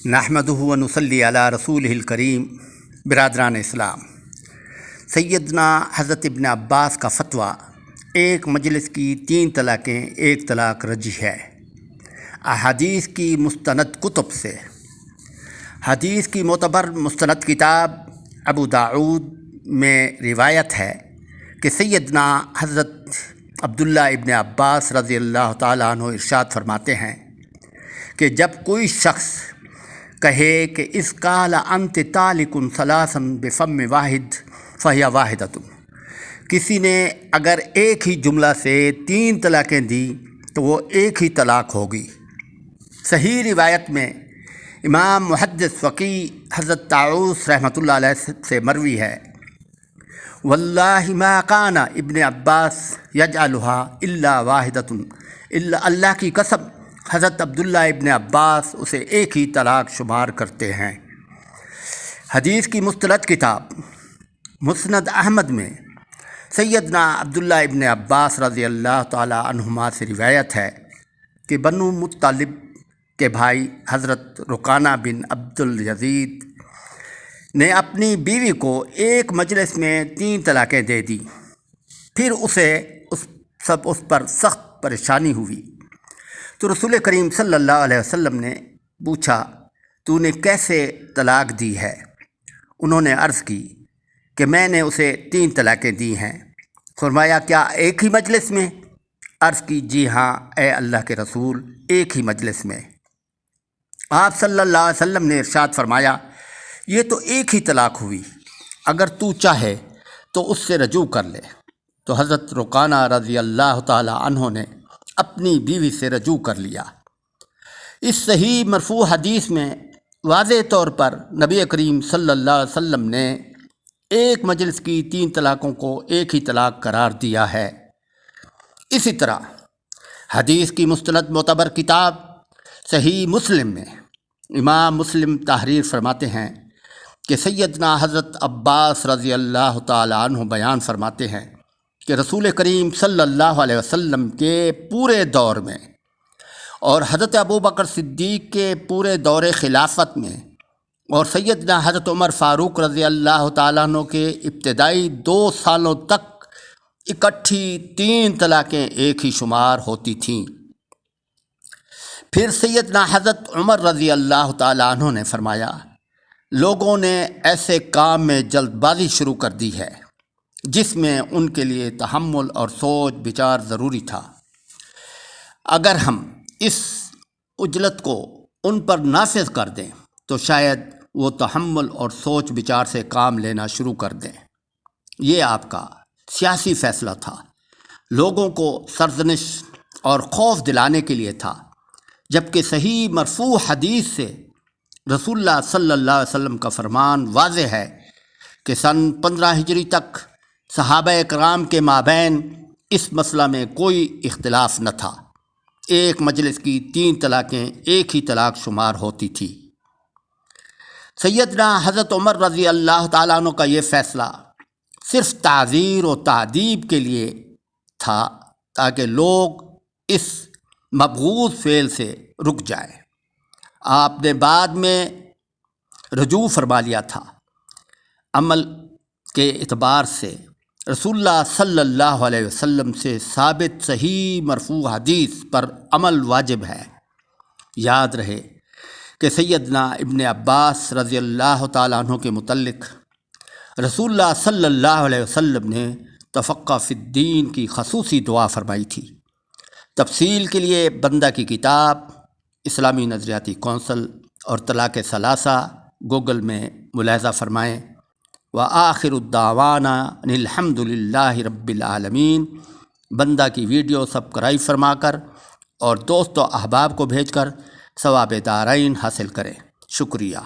نحمدہ و نصلی علی رسولہ الکریم۔ برادران اسلام، سیدنا حضرت ابن عباس کا فتویٰ ایک مجلس کی 3 طلاقیں 1 طلاق رجعی ہے۔ احادیث کی مستند کتب سے حدیث کی معتبر مستند کتاب ابو داؤد میں روایت ہے کہ سیدنا حضرت عبداللہ ابن عباس رضی اللہ تعالیٰ عنہ ارشاد فرماتے ہیں کہ جب کوئی شخص کہے کہ اس قال انت طالق ثلاثا بفم واحد فہی واحدۃ، کسی نے اگر ایک ہی جملہ سے 3 طلاقیں دی تو وہ ایک ہی طلاق ہوگی۔ صحیح روایت میں امام محدث فقیہ حضرت طاؤس رحمۃ اللہ علیہ سے مروی ہے، واللہ ما کان ابن عباس یجعلها الا واحدۃ، اللہ کی قسم حضرت عبداللہ ابن عباس اسے ایک ہی طلاق شمار کرتے ہیں۔ حدیث کی مستند کتاب مسند احمد میں سیدنا عبداللہ ابن عباس رضی اللہ تعالی عنہما سے روایت ہے کہ بنو مطلب کے بھائی حضرت رقانہ بن عبد الیزید نے اپنی بیوی کو ایک مجلس میں 3 طلاقیں دے دی، پھر اس پر سخت پریشانی ہوئی تو رسول کریم صلی اللہ علیہ وسلم نے پوچھا تو نے کیسے طلاق دی ہے؟ انہوں نے عرض کی کہ میں نے اسے 3 طلاقیں دی ہیں۔ فرمایا کیا ایک ہی مجلس میں؟ عرض کی جی ہاں اے اللہ کے رسول، ایک ہی مجلس میں۔ آپ صلی اللہ علیہ وسلم نے ارشاد فرمایا یہ تو ایک ہی طلاق ہوئی، اگر تو چاہے تو اس سے رجوع کر لے۔ تو حضرت رقانہ رضی اللہ تعالی عنہ نے اپنی بیوی سے رجوع کر لیا۔ اس صحیح مرفوع حدیث میں واضح طور پر نبی کریم صلی اللہ علیہ وسلم نے ایک مجلس کی 3 طلاقوں کو ایک ہی طلاق قرار دیا ہے۔ اسی طرح حدیث کی مستند معتبر کتاب صحیح مسلم میں امام مسلم تحریر فرماتے ہیں کہ سیدنا حضرت عباس رضی اللہ تعالی عنہ بیان فرماتے ہیں کہ رسول کریم صلی اللہ علیہ وسلم کے پورے دور میں اور حضرت ابوبکر صدیق کے پورے دور خلافت میں اور سیدنا حضرت عمر فاروق رضی اللہ تعالیٰ عنہ کے ابتدائی 2 سالوں تک اکٹھی 3 طلاقیں ایک ہی شمار ہوتی تھیں۔ پھر سیدنا حضرت عمر رضی اللہ تعالیٰ عنہ نے فرمایا لوگوں نے ایسے کام میں جلد بازی شروع کر دی ہے جس میں ان کے لیے تحمل اور سوچ بچار ضروری تھا۔ اگر ہم اس عجلت کو ان پر نافذ کر دیں تو شاید وہ تحمل اور سوچ بچار سے کام لینا شروع کر دیں۔ یہ آپ کا سیاسی فیصلہ تھا، لوگوں کو سرزنش اور خوف دلانے کے لیے تھا، جبکہ صحیح مرفوع حدیث سے رسول اللہ صلی اللہ علیہ وسلم کا فرمان واضح ہے کہ سن 15 ہجری تک صحابہ کرام کے مابین اس مسئلہ میں کوئی اختلاف نہ تھا، ایک مجلس کی 3 طلاقیں ایک ہی طلاق شمار ہوتی تھی۔ سیدنا حضرت عمر رضی اللہ تعالیٰ عنہ کا یہ فیصلہ صرف تعزیر و تعدیب کے لیے تھا تاکہ لوگ اس مبغوض فعل سے رک جائیں۔ آپ نے بعد میں رجوع فرما لیا تھا۔ عمل کے اعتبار سے رسول اللہ صلی اللہ علیہ وسلم سے ثابت صحیح مرفوع حدیث پر عمل واجب ہے۔ یاد رہے کہ سیدنا ابن عباس رضی اللہ تعالیٰ عنہ کے متعلق رسول اللہ صلی اللہ علیہ وسلم نے تفقہ فی الدین کی خصوصی دعا فرمائی تھی۔ تفصیل کے لیے بندہ کی کتاب اسلامی نظریاتی کونسل اور طلاق ثلاثہ گوگل میں ملاحظہ فرمائیں۔ وآخر الدعوانا ان الحمد للہ رب العالمین۔ بندہ کی ویڈیو سبسکرائب فرما کر اور دوست و احباب کو بھیج کر ثواب دارین حاصل کریں۔ شکریہ۔